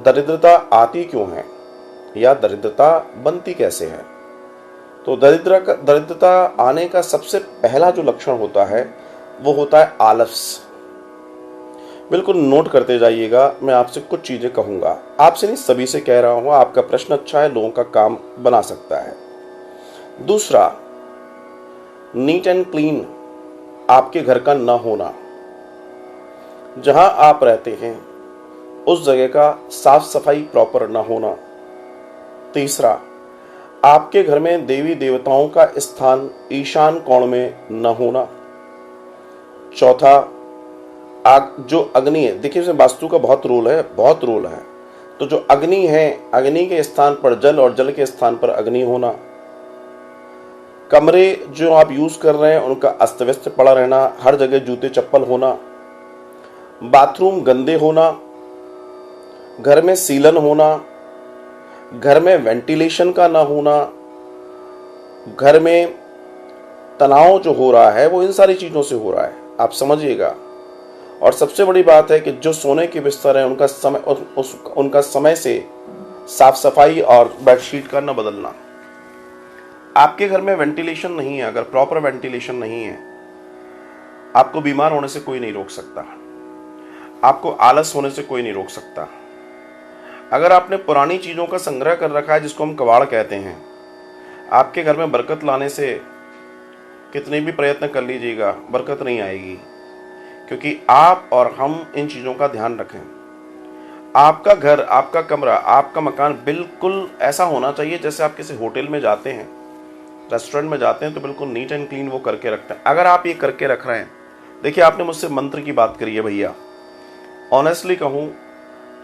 दरिद्रता आती क्यों है या दरिद्रता बनती कैसे है? तो दरिद्रता आने का सबसे पहला जो लक्षण होता है वो होता है आलस। बिल्कुल नोट करते जाइएगा, मैं आपसे कुछ चीजें कहूंगा, आपसे नहीं सभी से कह रहा हूं। आपका प्रश्न अच्छा है, लोगों का काम बना सकता है। दूसरा, नीट एंड क्लीन आपके घर का न होना। जहां आप रहते हैं उस जगह का साफ सफाई प्रॉपर न होना। तीसरा, आपके घर में देवी देवताओं का स्थान ईशान कोण में न होना। चौथा, आग जो अग्नि है, देखिए इसमें वास्तु का बहुत रोल है, बहुत रोल है। तो जो अग्नि है, अग्नि के स्थान पर जल और जल के स्थान पर अग्नि होना। कमरे जो आप यूज कर रहे हैं उनका अस्त व्यस्त पड़ा रहना, हर जगह जूते चप्पल होना। बाथरूम गंदे होना, घर में सीलन होना, घर में वेंटिलेशन का ना होना, घर में तनाव जो हो रहा है वो इन सारी चीजों से हो रहा है, आप समझिएगा। और सबसे बड़ी बात है कि जो सोने के बिस्तर है उनका समय से साफ सफाई और बेडशीट का न बदलना। आपके घर में वेंटिलेशन नहीं है, अगर प्रॉपर वेंटिलेशन नहीं है, आपको बीमार होने से कोई नहीं रोक सकता, आपको आलस होने से कोई नहीं रोक सकता। अगर आपने पुरानी चीजों का संग्रह कर रखा है जिसको हम कबाड़ कहते हैं, आपके घर में बरकत लाने से कितने भी प्रयत्न कर लीजिएगा बरकत नहीं आएगी, क्योंकि आप और हम इन चीजों का ध्यान रखें। आपका घर, आपका कमरा, आपका मकान बिल्कुल ऐसा होना चाहिए जैसे आप किसी होटल में जाते हैं, रेस्टोरेंट में जाते हैं तो बिल्कुल नीट एंड क्लीन वो करके रखते हैं। अगर आप ये करके रख रहे हैं, देखिए आपने मुझसे मंत्र की बात करी है भैया, ऑनेस्टली कहूँ,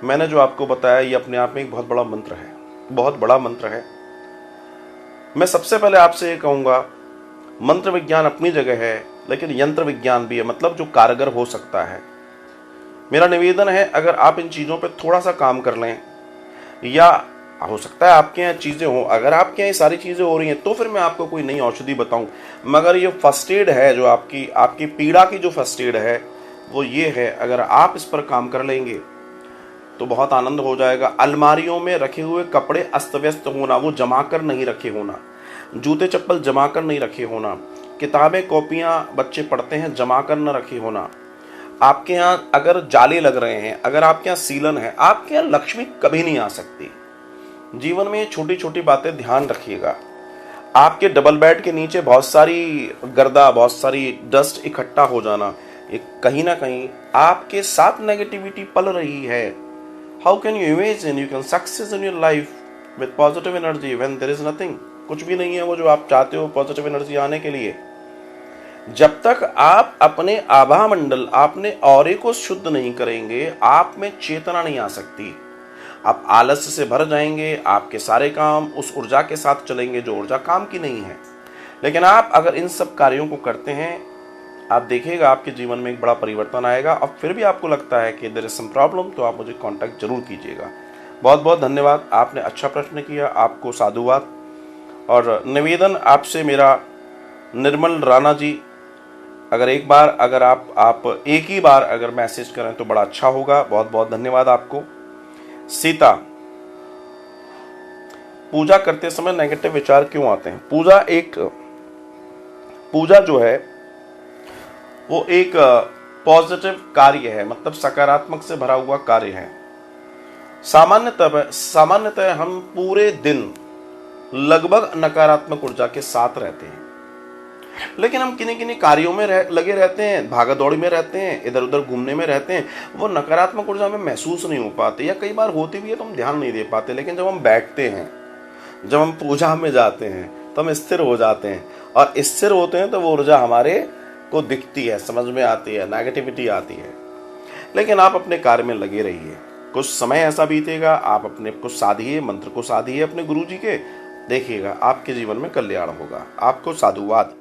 मैंने जो आपको बताया ये अपने आप में एक बहुत बड़ा मंत्र है, बहुत बड़ा मंत्र है। मैं सबसे पहले आपसे ये कहूँगा, मंत्र विज्ञान अपनी जगह है, लेकिन यंत्र विज्ञान भी है, मतलब जो कारगर हो सकता है। मेरा निवेदन है, अगर आप इन चीज़ों पे थोड़ा सा काम कर लें, या हो सकता है आपके यहाँ चीज़ें हो, अगर आपके यहाँ ये सारी चीज़ें हो रही हैं तो फिर मैं आपको कोई नई औषधि बताऊं, मगर ये फर्स्ट एड है जो आपकी पीड़ा की जो फर्स्ट एड है वो ये है, अगर आप इस पर काम कर लेंगे तो बहुत आनंद हो जाएगा। अलमारियों में रखे हुए कपड़े अस्त व्यस्त होना, वो जमा कर नहीं रखे होना, जूते चप्पल जमा कर नहीं रखे होना, किताबें कॉपियां बच्चे पढ़ते हैं जमा कर न रखे होना। आपके यहाँ अगर जाले लग रहे हैं, अगर आपके यहाँ सीलन है, आपके यहाँ लक्ष्मी कभी नहीं आ सकती। जीवन में ये छोटी छोटी बातें ध्यान रखिएगा। आपके डबल बेड के नीचे बहुत सारी गर्दा, बहुत सारी डस्ट इकट्ठा हो जाना, एक कहीं ना कहीं आपके साथ नेगेटिविटी पल रही है। How can you imagine you can success in your life with positive energy when there is nothing? कुछ भी नहीं है वो जो आप चाहते हो पॉजिटिव एनर्जी आने के लिए। जब तक आप अपने आभा मंडल, अपने ऑरे को शुद्ध नहीं करेंगे, आप में चेतना नहीं आ सकती। आप आलस्य से भर जाएंगे, आपके सारे काम उस ऊर्जा के साथ चलेंगे जो ऊर्जा काम की नहीं है। लेकिन आप अगर इन सब कार्यों को करते हैं, आप देखिएगा आपके जीवन में एक बड़ा परिवर्तन आएगा। और फिर भी आपको लगता है कि देयर इज सम प्रॉब्लम, तो आप मुझे कांटेक्ट जरूर कीजिएगा। बहुत बहुत धन्यवाद, आपने अच्छा प्रश्न किया, आपको साधुवाद। और निवेदन आपसे मेरा, निर्मल राणा जी, अगर आप एक ही बार अगर मैसेज करें तो बड़ा अच्छा होगा। बहुत बहुत धन्यवाद आपको। सीता, पूजा करते समय नेगेटिव विचार क्यों आते हैं? पूजा जो है वो एक पॉजिटिव कार्य है, मतलब सकारात्मक से भरा हुआ कार्य है। सामान्यतः हम पूरे दिन लगभग नकारात्मक ऊर्जा के साथ रहते हैं, लेकिन हम किन्हीं किन्हीं कार्यों में लगे रहते हैं, भागा दौड़ी में रहते हैं, इधर उधर घूमने में रहते हैं, वो नकारात्मक ऊर्जा में महसूस नहीं हो पाते, या कई बार होती भी है तो हम ध्यान नहीं दे पाते। लेकिन जब हम बैठते हैं, जब हम पूजा में जाते हैं तो हम स्थिर हो जाते हैं, और स्थिर होते हैं तो वो ऊर्जा हमारे को दिखती है, समझ में आती है, नेगेटिविटी आती है। लेकिन आप अपने कार्य में लगे रहिए, कुछ समय ऐसा बीतेगा, आप अपने कुछ साधिए, मंत्र को साधिए अपने गुरु जी के, देखिएगा आपके जीवन में कल्याण होगा। आपको साधुवाद।